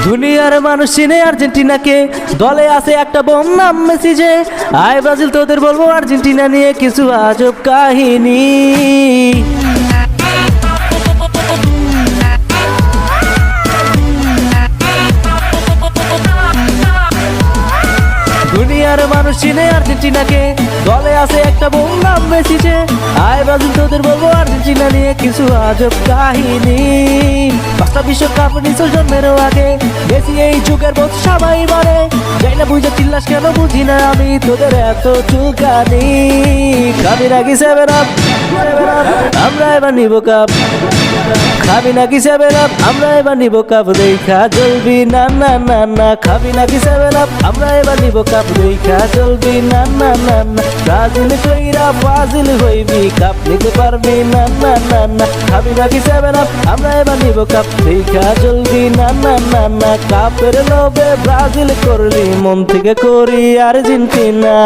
দুনিয়ার মানুষ চিনে আর্জেন্টিনাকে, দলে আছে একটা বোন নাম মেসি যে। আয় ব্রাজিল তোদের বলবো আর্জেন্টিনা নিয়ে কিছু আজব কাহিনী। দুনিয়ার মানুষ চিনে আর্জেন্টিনাকে, দলে আছে একটা বোন নাম মেসি যে। আয় ব্রাজিল তোদের বলবো আর্জেন্টিনা নিয়ে কিছু আজব কাহিনী। 5টা বিশ্বকাপ নিচল জন্মেরও আগে, মেসি এই যুগের বোধ সবাই বলে। যাই না বুঝে চিল্লাস কেন বুঝি না আমি তোদের এত চুলকানি। খাবি নাকি 7 আপ, আমরা এবার নিব কাপ। খাবি নাকি 7 আপ, আমরা এবার নিব কাপ। দেখা জ্বলবি না না না না। খাবি নাকি 7 আপ, আমরা এবার নিব কাপ। দেখা জ্বলবি না না না না। ব্রাজিল কইরা ফাজিল হইবি, কাপ নিতে পারবি না না না না। খাবি নাকি 7 আপ, আমরা এবার নিব কাপ। দেখা জ্বলবি না না না না। কাপের লোভে ব্রাজিল করলি, মন থেকে করি আর্জেন্টিনা।